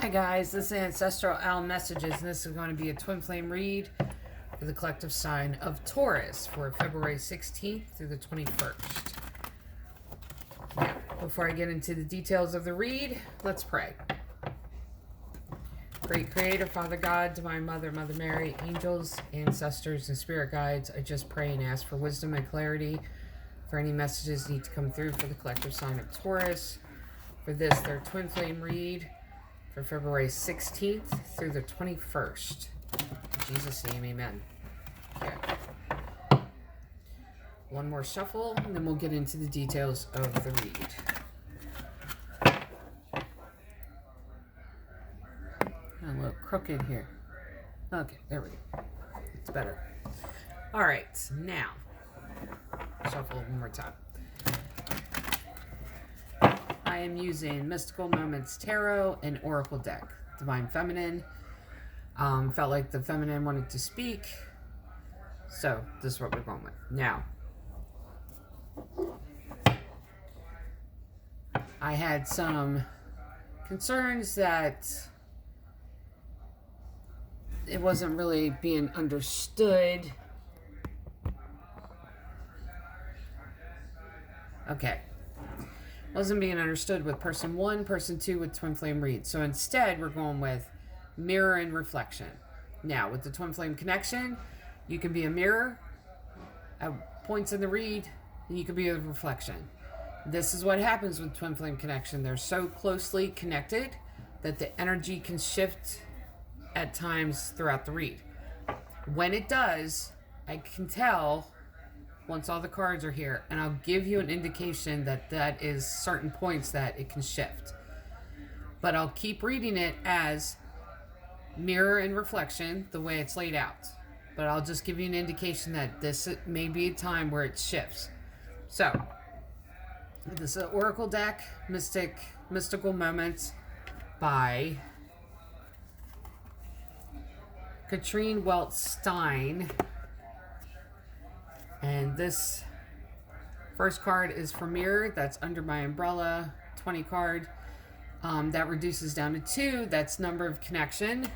guys, this is Ancestral Owl Messages, and this is going to be a twin flame read for the collective sign of Taurus for February 16th through the 21st. Now, before I get into the details of the read, let's pray. Great Creator, Father God, Divine Mother, Mother Mary, angels, ancestors, and spirit guides, I just pray and ask for wisdom and clarity for any messages need to come through for the collective sign of Taurus. For this, their twin flame read for February 16th through the 21st. In Jesus' name, amen. Okay. One more shuffle, and then we'll get into the details of the read. A little crooked here. Okay, there we go. It's better. All right, now, shuffle one more time. I am using Mystical Moments Tarot and Oracle deck. Divine Feminine. Felt like the feminine wanted to speak. So, this is what we're going with. Now, I had some concerns that it wasn't really being understood. Okay. Wasn't being understood with person 1, person 2 with twin flame read. So instead, we're going with mirror and reflection. Now, with the twin flame connection, you can be a mirror at points in the read, and you can be a reflection. This is what happens with twin flame connection. They're so closely connected that the energy can shift at times throughout the read. When it does, I can tell once all the cards are here, and I'll give you an indication that that is certain points that it can shift. But I'll keep reading it as mirror and reflection, the way it's laid out. But I'll just give you an indication that this may be a time where it shifts. So, this is an Oracle deck, Mystical Moments by Katrine Welch Stein. And this first card is for mirror. That's under my umbrella, 20 card. That reduces down to 2. That's number of connection.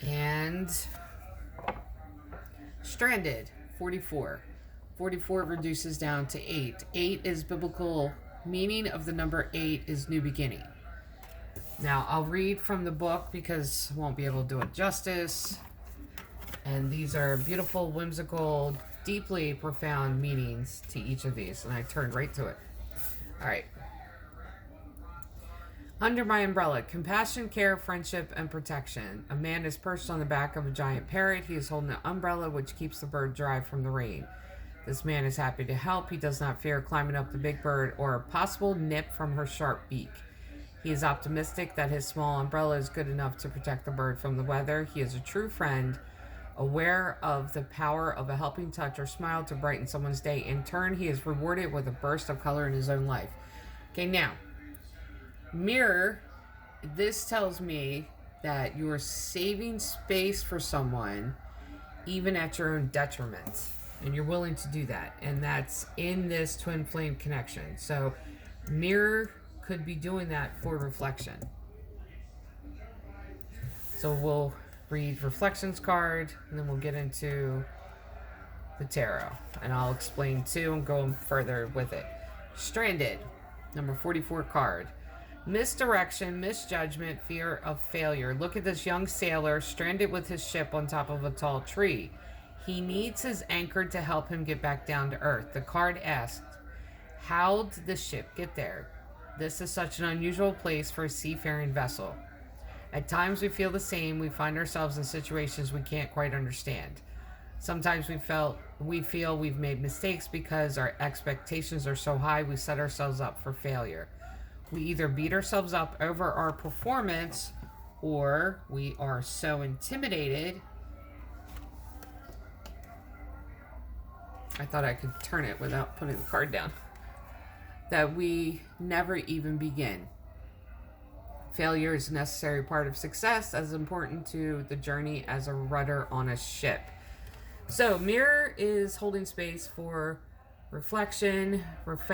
And stranded, 44. 44 reduces down to 8. 8 is biblical meaning of the number 8 is new beginning. Now, I'll read from the book because I won't be able to do it justice. And these are beautiful, whimsical, deeply profound meanings to each of these. And I turned right to it. All right. Under my umbrella, compassion, care, friendship, and protection. A man is perched on the back of a giant parrot. He is holding an umbrella which keeps the bird dry from the rain. This man is happy to help. He does not fear climbing up the big bird or a possible nip from her sharp beak. He is optimistic that his small umbrella is good enough to protect the bird from the weather. He is a true friend, aware of the power of a helping touch or smile to brighten someone's day. In turn, he is rewarded with a burst of color in his own life. Okay, now, mirror, this tells me that you are saving space for someone even at your own detriment. And you're willing to do that. And that's in this twin flame connection. So, mirror could be doing that for reflection. So we'll read reflections card, and then we'll get into the tarot, and I'll explain too and go further with it. Stranded, number 44 card. Misdirection, misjudgment, fear of failure. Look at this young sailor stranded with his ship on top of a tall tree. He needs his anchor to help him get back down to earth. The card asked, how did the ship get there? This is such an unusual place for a seafaring vessel. At times we feel the same. We find ourselves in situations we can't quite understand. Sometimes we feel we've made mistakes because our expectations are so high we set ourselves up for failure. We either beat ourselves up over our performance or we are so intimidated. I thought I could turn it without putting the card down. That we never even begin. Failure is a necessary part of success, as important to the journey as a rudder on a ship. So, mirror is holding space for reflection, if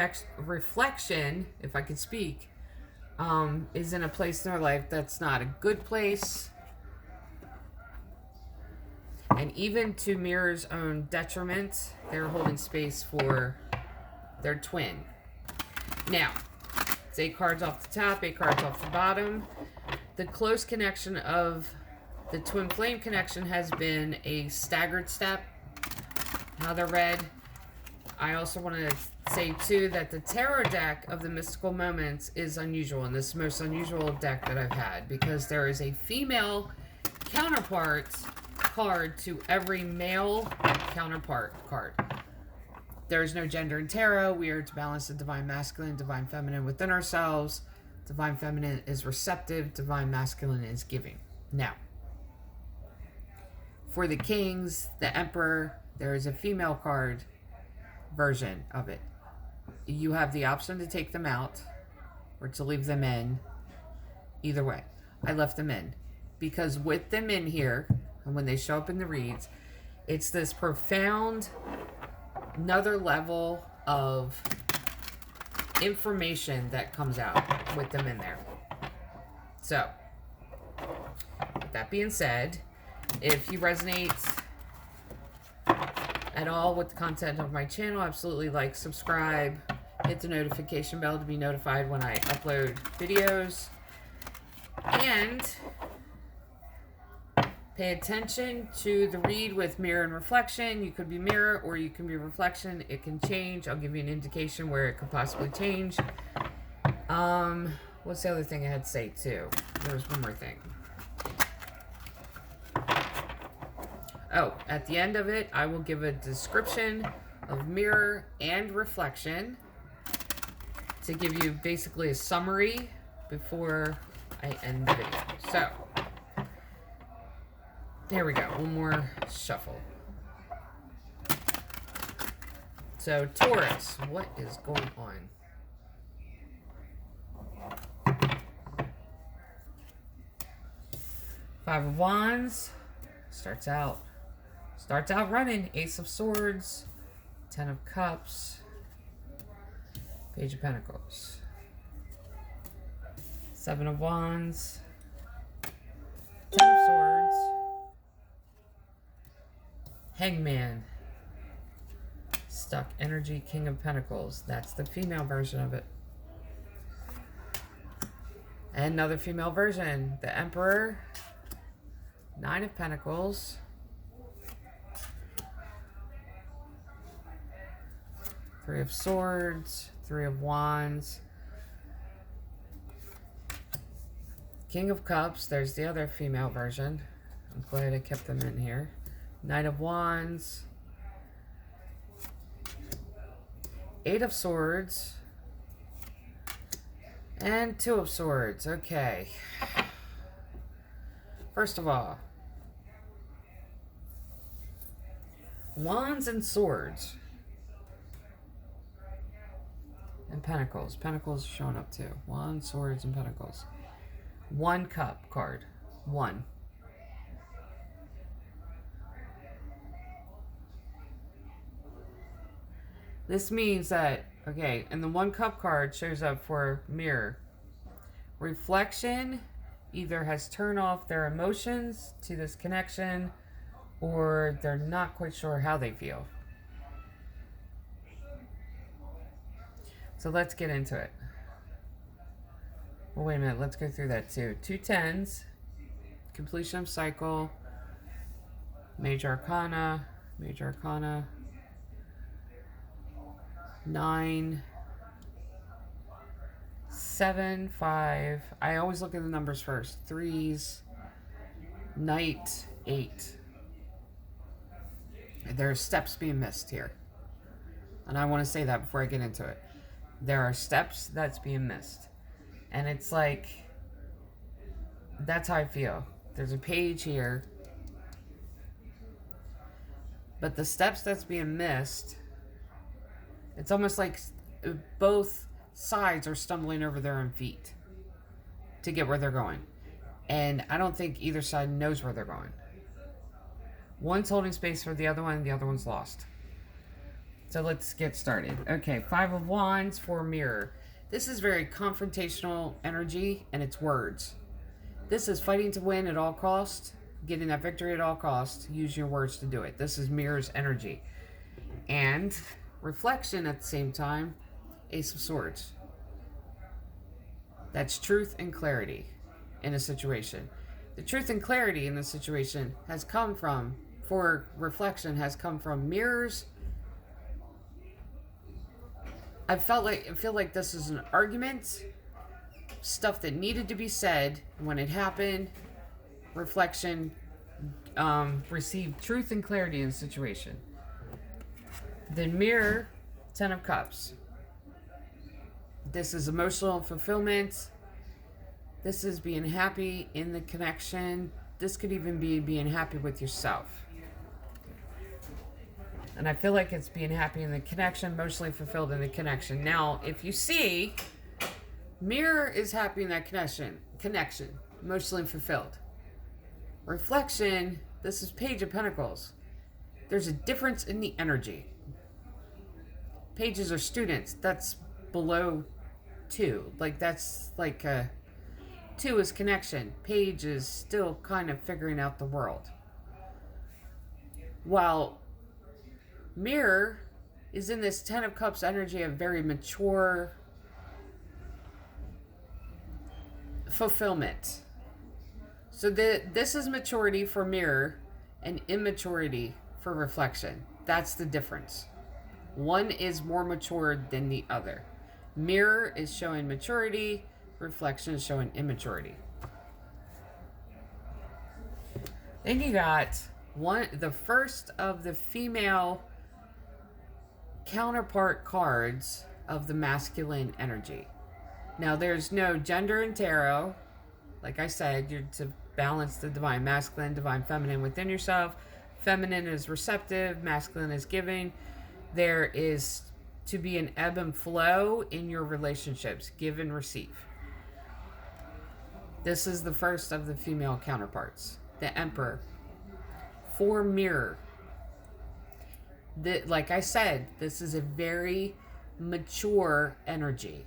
I could speak, is in a place in their life that's not a good place. And even to Mirror's own detriment, they're holding space for their twin. Now, it's 8 cards off the top, 8 cards off the bottom. The close connection of the twin flame connection has been a staggered step, how they're read. I also want to say, too, that the tarot deck of the Mystical Moments is unusual, and this is the most unusual deck that I've had, because there is a female counterpart card to every male counterpart card. There is no gender in tarot. We are to balance the divine masculine, divine feminine within ourselves. Divine feminine is receptive, divine masculine is giving. Now, for the kings, the emperor, there is a female card version of it. You have the option to take them out or to leave them in. Either way, I left them in because with them in here, and when they show up in the reads, it's this profound, another level of information that comes out with them in there. So, with that being said, if you resonate at all with the content of my channel, absolutely like, subscribe, hit the notification bell to be notified when I upload videos, and pay attention to the read with mirror and reflection. You could be mirror or you can be reflection. It can change. I'll give you an indication where it could possibly change. What's the other thing I had to say too? There was one more thing. Oh, at the end of it, I will give a description of mirror and reflection to give you basically a summary before I end the video. So, there we go. One more shuffle. So, Taurus, what is going on? Five of Wands starts out running. Ace of Swords, 10 of Cups, Page of Pentacles, 7 of Wands, 10 of Swords, Hangman, Stuck Energy, King of Pentacles. That's the female version of it. And another female version, the Emperor, 9 of Pentacles, Three of Swords, 3 of Wands, King of Cups. There's the other female version. I'm glad I kept them in here. Knight of Wands, 8 of Swords, and 2 of Swords. Okay. First of all, Wands and Swords. And Pentacles. Pentacles showing up too. Wands, Swords, and Pentacles. 1 cup card. 1. This means that, okay, and the 1 cup card shows up for mirror. Reflection either has turned off their emotions to this connection, or they're not quite sure how they feel. So let's get into it. Well, wait a minute. Let's go through that too. 2 tens, completion of cycle, major arcana, 9, 7, 5. I always look at the numbers first. 3s, Knight, 8. There are steps being missed here. And I want to say that before I get into it. There are steps that's being missed. And it's like, that's how I feel. There's a page here. But the steps that's being missed, it's almost like both sides are stumbling over their own feet to get where they're going. And I don't think either side knows where they're going. One's holding space for the other one, the other one's lost. So let's get started. Okay, 5 of Wands for mirror. This is very confrontational energy, and it's words. This is fighting to win at all costs, getting that victory at all costs, use your words to do it. This is mirror's energy. And reflection at the same time, Ace of Swords. That's truth and clarity in a situation. The truth and clarity in the situation has come from, for reflection, has come from mirrors. I feel like this is an argument, stuff that needed to be said. When it happened, reflection received truth and clarity in the situation. Then mirror, 10 of Cups. This is emotional fulfillment. This is being happy in the connection. This could even be being happy with yourself. And I feel like it's being happy in the connection, emotionally fulfilled in the connection. Now, if you see, mirror is happy in that connection, emotionally fulfilled. Reflection, this is Page of Pentacles. There's a difference in the energy. Pages are students. That's below 2. Like, that's like 2 is connection. Page is still kind of figuring out the world. While mirror is in this 10 of Cups energy of very mature fulfillment. So this is maturity for mirror and immaturity for reflection. That's the difference. One is more mature than the other. Mirror is showing maturity, reflection is showing immaturity. Then you got the first of the female counterpart cards of the masculine energy. Now, there's no gender in tarot. Like I said, you're to balance the divine masculine, divine feminine within yourself. Feminine is receptive, masculine is giving. There is to be an ebb and flow in your relationships, give and receive. This is the first of the female counterparts, the Emperor. For mirror. Like I said, this is a very mature energy.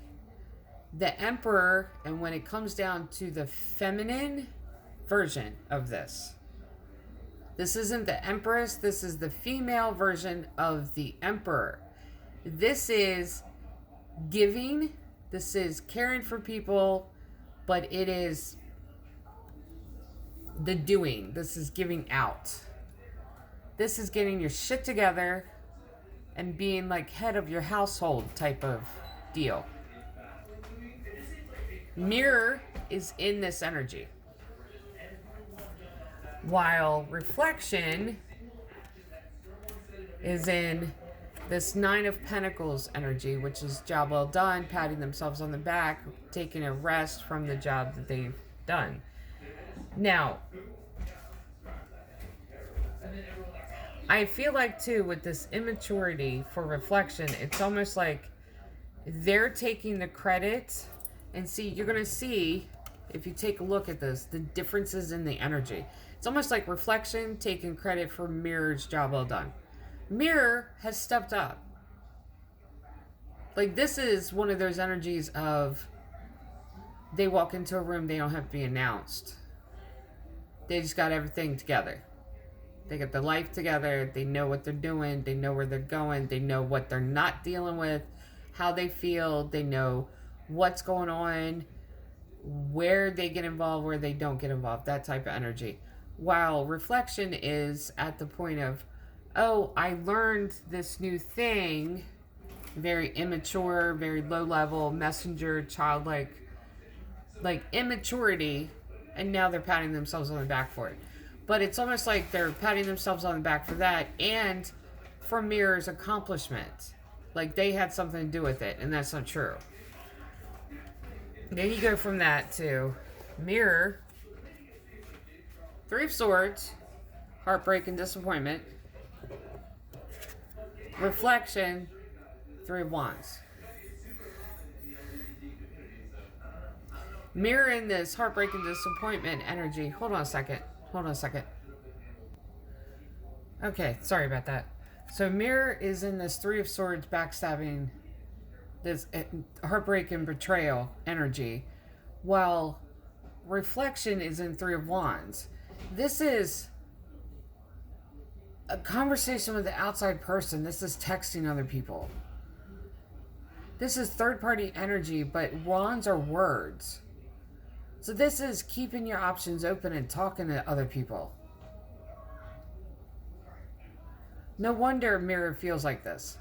The Emperor, and when it comes down to the feminine version of this isn't the Empress, this is the female version of the Emperor. This is giving, this is caring for people, but it is the doing. This is giving out. This is getting your shit together and being like head of your household type of deal. Mirror is in this energy. While reflection is in this 9 of Pentacles energy, which is job well done, patting themselves on the back, taking a rest from the job that they've done. Now, I feel like too with this immaturity for reflection, it's almost like they're taking the credit. And see, you're going to see, if you take a look at this, the differences in the energy. It's almost like reflection taking credit for mirror's job well done. Mirror has stepped up. Like, this is one of those energies of they walk into a room, they don't have to be announced. They just got everything together. They got their life together. They know what they're doing. They know where they're going. They know what they're not dealing with, how they feel. They know what's going on, where they get involved, where they don't get involved, that type of energy. While reflection is at the point of, oh, I learned this new thing, very immature, very low level, messenger, childlike, like immaturity, and now they're patting themselves on the back for it. But it's almost like they're patting themselves on the back for that and for mirror's accomplishment. Like they had something to do with it, and that's not true. Then you go from that to mirror, 3 of Swords, heartbreak and disappointment. Reflection, 3 of Wands. Mirror in this heartbreak and disappointment energy. Hold on a second. Okay, sorry about that. So mirror is in this 3 of Swords backstabbing this heartbreak and betrayal energy, while reflection is in Three of Wands. This is a conversation with the outside person. This is texting other people. This is third party energy, but wands are words. So this is keeping your options open and talking to other people. No wonder Mirror feels like this.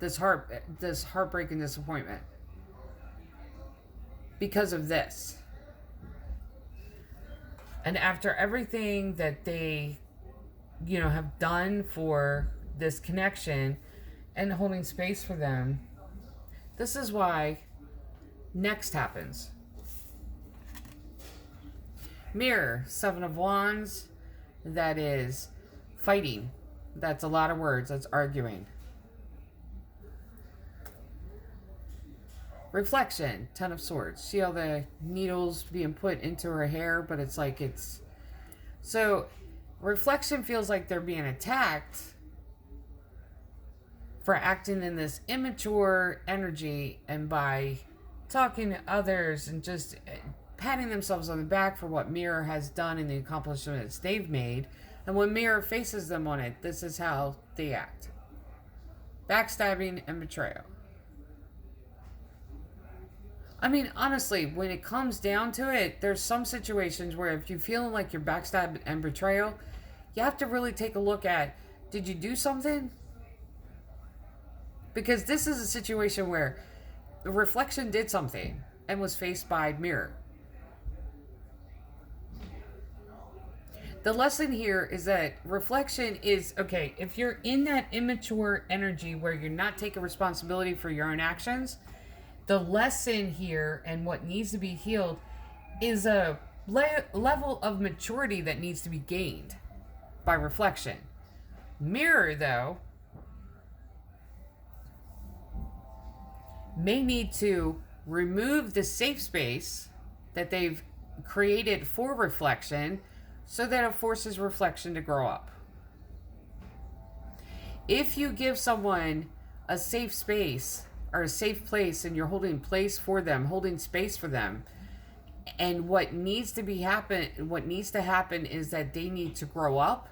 This heartbreak and disappointment. Because of this. And after everything that they, have done for this connection and holding space for them, this is why next happens. Mirror, Seven of Wands, that is fighting. That's a lot of words. That's arguing. Reflection, Ten of Swords. See all the needles being put into her hair, but it's like it's... So, reflection feels like they're being attacked for acting in this immature energy, and by talking to others and just patting themselves on the back for what Mirror has done and the accomplishments they've made. And when Mirror faces them on it, this is how they act. Backstabbing and betrayal. I mean, honestly, when it comes down to it, there's some situations where if you're feeling like you're backstabbed and betrayal, you have to really take a look at, did you do something? Because this is a situation where the reflection did something and was faced by Mirror. The lesson here is that reflection is, okay, if you're in that immature energy where you're not taking responsibility for your own actions, the lesson here and what needs to be healed is a level of maturity that needs to be gained by reflection. Mirror, though, may need to remove the safe space that they've created for reflection so that it forces reflection to grow up. If you give someone a safe space or a safe place and you're holding place for them, holding space for them, and what needs to happen is that they need to grow up,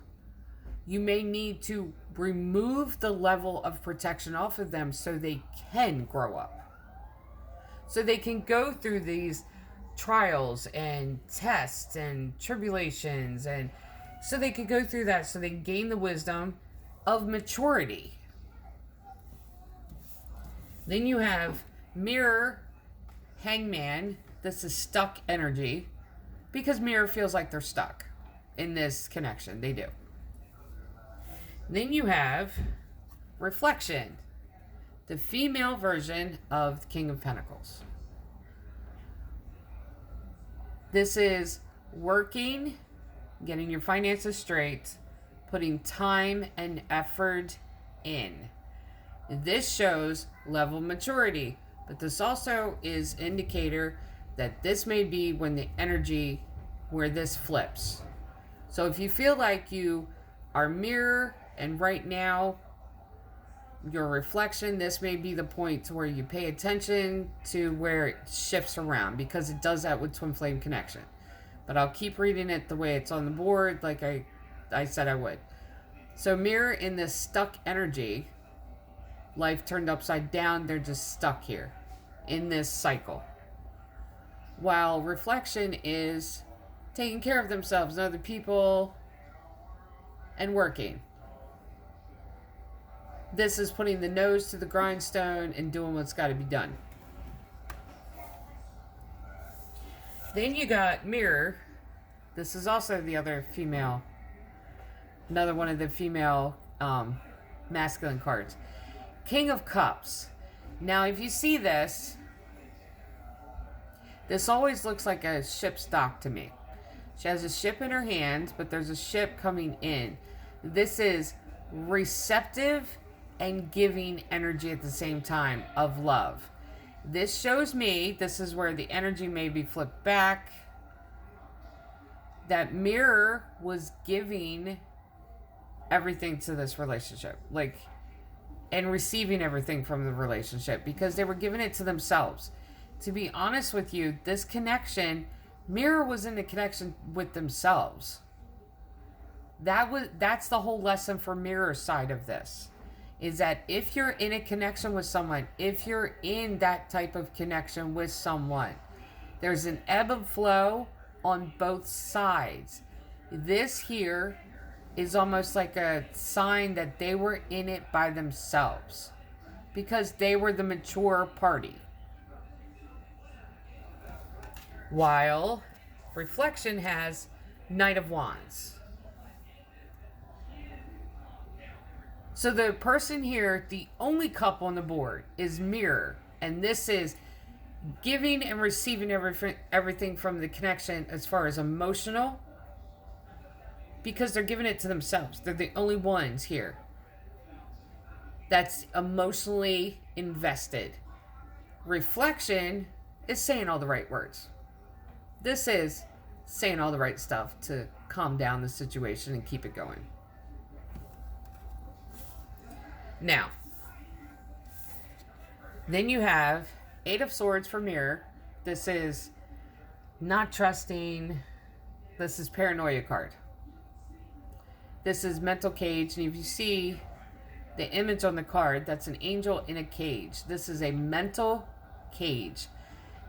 you may need to remove the level of protection off of them so they can grow up. So they can go through these trials and tests and tribulations, and so they could go through that so they gain the wisdom of maturity. Then you have Mirror, Hangman. This is stuck energy because Mirror feels like they're stuck in this connection. They do. Then you have Reflection, the female version of the King of Pentacles. This is working, getting your finances straight, putting time and effort in. This shows level of maturity, but this also is indicator that this may be when the energy where this flips. So if you feel like you are Mirror and right now your reflection, this may be the point where you pay attention to where it shifts around, because it does that with twin flame connection. But I'll keep reading it the way it's on the board, like I said I would. So Mirror in this stuck energy, life turned upside down, they're just stuck here in this cycle. While reflection is taking care of themselves and other people and working. This is putting the nose to the grindstone and doing what's got to be done. Then you got Mirror. This is also the other female, another one of the female masculine cards. King of Cups. Now, if you see this, this always looks like a ship's dock to me. She has a ship in her hand, but there's a ship coming in. This is receptive and giving energy at the same time of love. This shows me, this is where the energy may be flipped back, that Mirror was giving everything to this relationship. Like, and receiving everything from the relationship because they were giving it to themselves. To be honest with you, this connection, Mirror was in a connection with themselves. That's the whole lesson for Mirror's side of this. Is that if you're in a connection with someone, if you're in that type of connection with someone, there's an ebb and flow on both sides. This here is almost like a sign that they were in it by themselves because they were the mature party. While Reflection has Knight of Wands. So the person here, the only couple on the board is Mirror. And this is giving and receiving everything from the connection as far as emotional. Because they're giving it to themselves. They're the only ones here that's emotionally invested. Reflection is saying all the right words. This is saying all the right stuff to calm down the situation and keep it going. Now, then you have Eight of Swords for Mirror. This is not trusting. This is Paranoia card. This is Mental Cage. And if you see the image on the card, that's an angel in a cage. This is a mental cage.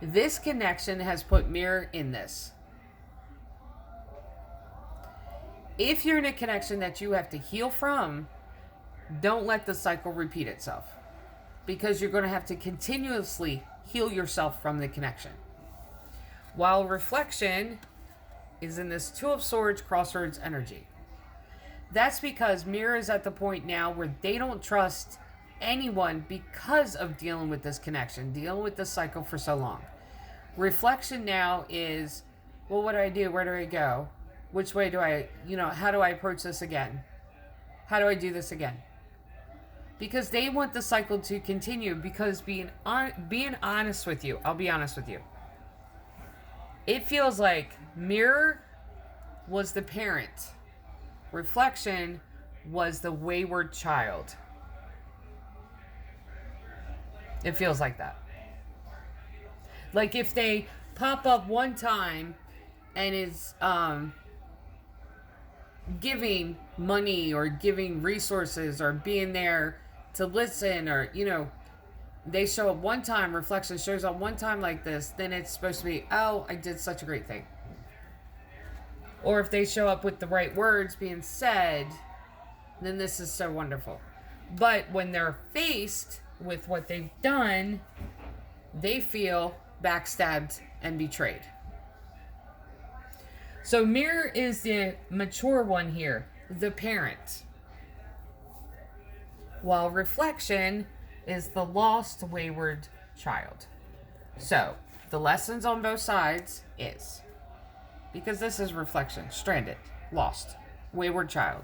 This connection has put Mirror in this. If you're in a connection that you have to heal from, don't let the cycle repeat itself. Because you're going to have to continuously heal yourself from the connection. While Reflection is in this Two of Swords crossroads energy. That's because Mirror is at the point now where they don't trust anyone because of dealing with this connection, dealing with this cycle for so long. Reflection now is, well, what do I do? Where do I go? Which way do I, how do I approach this again? How do I do this again? Because they want the cycle to continue because being honest with you, I'll be honest with you. It feels like Mirror was the parent. Reflection was the wayward child. It feels like that. Like if they pop up one time and is giving money or giving resources or being there to listen or, they show up one time, Reflection shows up one time like this, then it's supposed to be, oh, I did such a great thing. Or if they show up with the right words being said, then this is so wonderful. But when they're faced with what they've done, they feel backstabbed and betrayed. So Mirror is the mature one here, the parent. While Reflection is the lost, wayward child. So, the lessons on both sides is, because this is Reflection, stranded, lost, wayward child.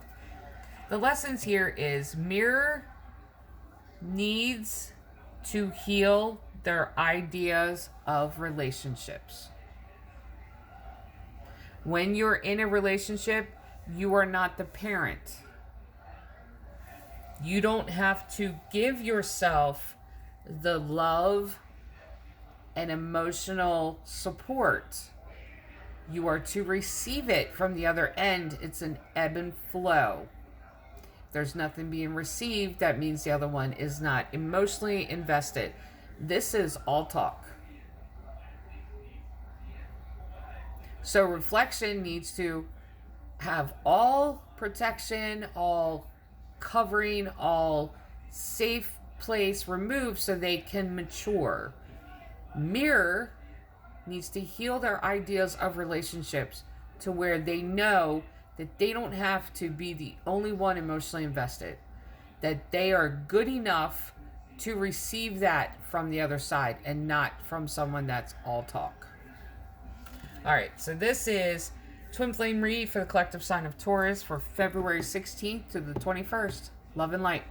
The lessons here is Mirror needs to heal their ideas of relationships. When you're in a relationship, you are not the parent. You don't have to give yourself the love and emotional support. You are to receive it from the other end. It's an ebb and flow. If there's nothing being received, that means the other one is not emotionally invested. This is all talk. So Reflection needs to have all protection, all covering, all safe place removed so they can mature. Mirror needs to heal their ideas of relationships to where they know that they don't have to be the only one emotionally invested. That they are good enough to receive that from the other side and not from someone that's all talk. Alright, so this is Twin Flame read for the collective sign of Taurus for February 16th to the 21st. Love and light.